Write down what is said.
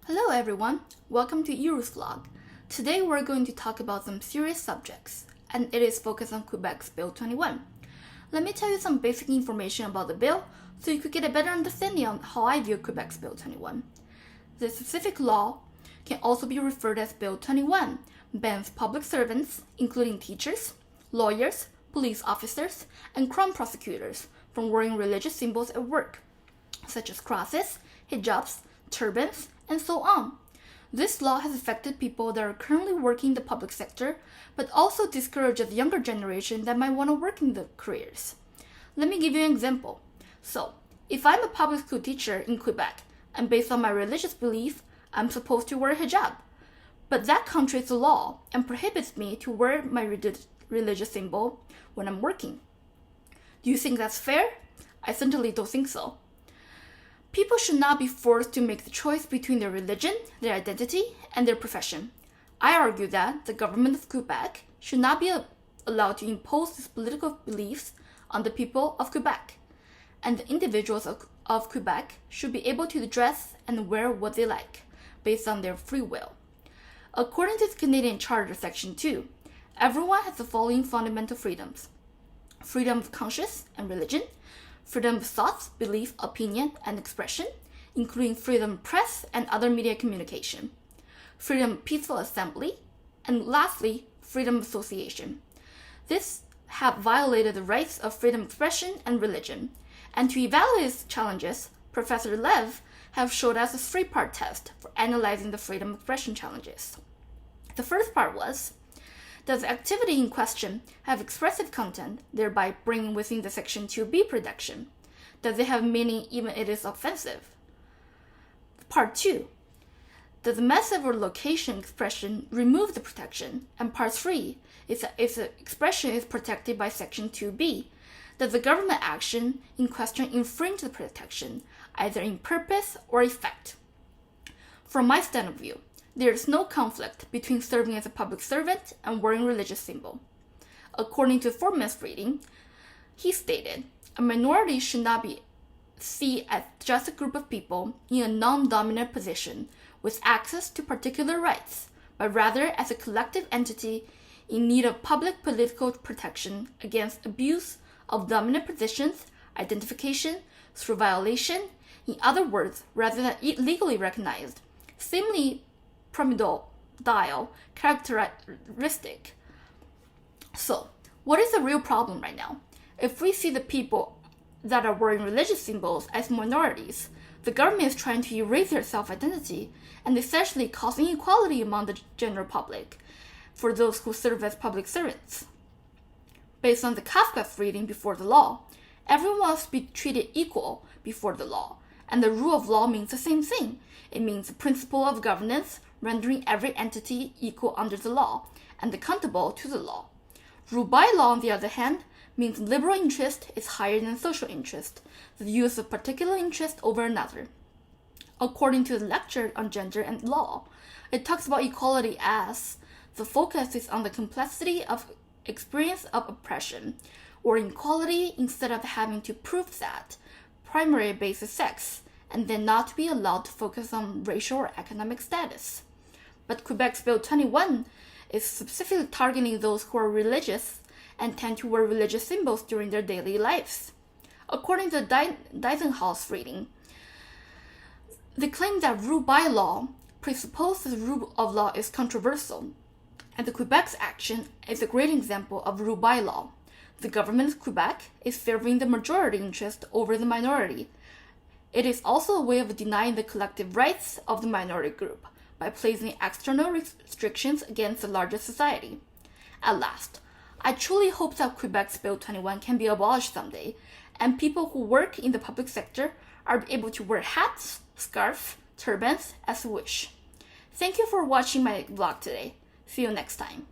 Hello everyone, welcome to Yiru's vlog. Today we're going to talk about some serious subjects, and it is focused on Quebec's Bill 21. Let me tell you some basic information about the bill so you could get a better understanding on how I view Quebec's Bill 21. The specific law can also be referred as Bill 21, bans public servants, including teachers, lawyers, police officers, and crown prosecutors from wearing religious symbols at work, such as crosses, hijabs, turbans, and so on. This law has affected people that are currently working in the public sector, but also discourages the younger generation that might want to work in the careers. Let me give you an example. So, if I'm a public school teacher in Quebec, and based on my religious belief, I'm supposed to wear a hijab. But that contradicts the law and prohibits me to wear my religious symbol when I'm working. Do you think that's fair? I certainly don't think so. People should not be forced to make the choice between their religion, their identity, and their profession. I argue that the government of Quebec should not be allowed to impose these political beliefs on the people of Quebec, and the individuals of Quebec should be able to dress and wear what they like, based on their free will. According to the Canadian Charter Section 2, everyone has the following fundamental freedoms: freedom of conscience and religion, freedom of thought, belief, opinion, and expression, including freedom of press and other media communication, freedom of peaceful assembly, and lastly, freedom of association. These have violated the rights of freedom of expression and religion, and to evaluate these challenges, Professor Lev have showed us a three-part test for analyzing the freedom of expression challenges. The first part was, does the activity in question have expressive content, thereby bringing within the Section 2B protection? Does it have meaning even if it is offensive? Part 2. Does the method or location expression remove the protection? And Part 3 is that if the expression is protected by Section 2B, does the government action in question infringe the protection, either in purpose or effect? From my stand of view, there is no conflict between serving as a public servant and wearing religious symbol. According to Fortman's reading, he stated, a minority should not be seen as just a group of people in a non-dominant position with access to particular rights, but rather as a collective entity in need of public political protection against abuse of dominant positions, identification, through violation, in other words, rather than legally recognized, seemingly pyramidal characteristic. So, what is the real problem right now? If we see the people that are wearing religious symbols as minorities, the government is trying to erase their self-identity and essentially causing inequality among the general public for those who serve as public servants. Based on the Kafka's reading before the law, everyone must be treated equal before the law, and the rule of law means the same thing. It means the principle of governance, rendering every entity equal under the law and accountable to the law. Rule by law, on the other hand, means liberal interest is higher than social interest, the use of particular interest over another. According to the lecture on gender and law, it talks about equality as the focus is on the complexity of experience of oppression, or inequality instead of having to prove that primary basis sex, and then not to be allowed to focus on racial or economic status. But Quebec's Bill 21 is specifically targeting those who are religious and tend to wear religious symbols during their daily lives. According to Dysenhaus reading, they claim that rule by law presupposes the rule of law is controversial, and the Quebec's action is a great example of rule by law. The government of Quebec is favoring the majority interest over the minority. It is also a way of denying the collective rights of the minority group by placing external restrictions against the larger society. At last, I truly hope that Quebec's Bill 21 can be abolished someday, and people who work in the public sector are able to wear hats, scarves, turbans as they wish. Thank you for watching my vlog today. See you next time.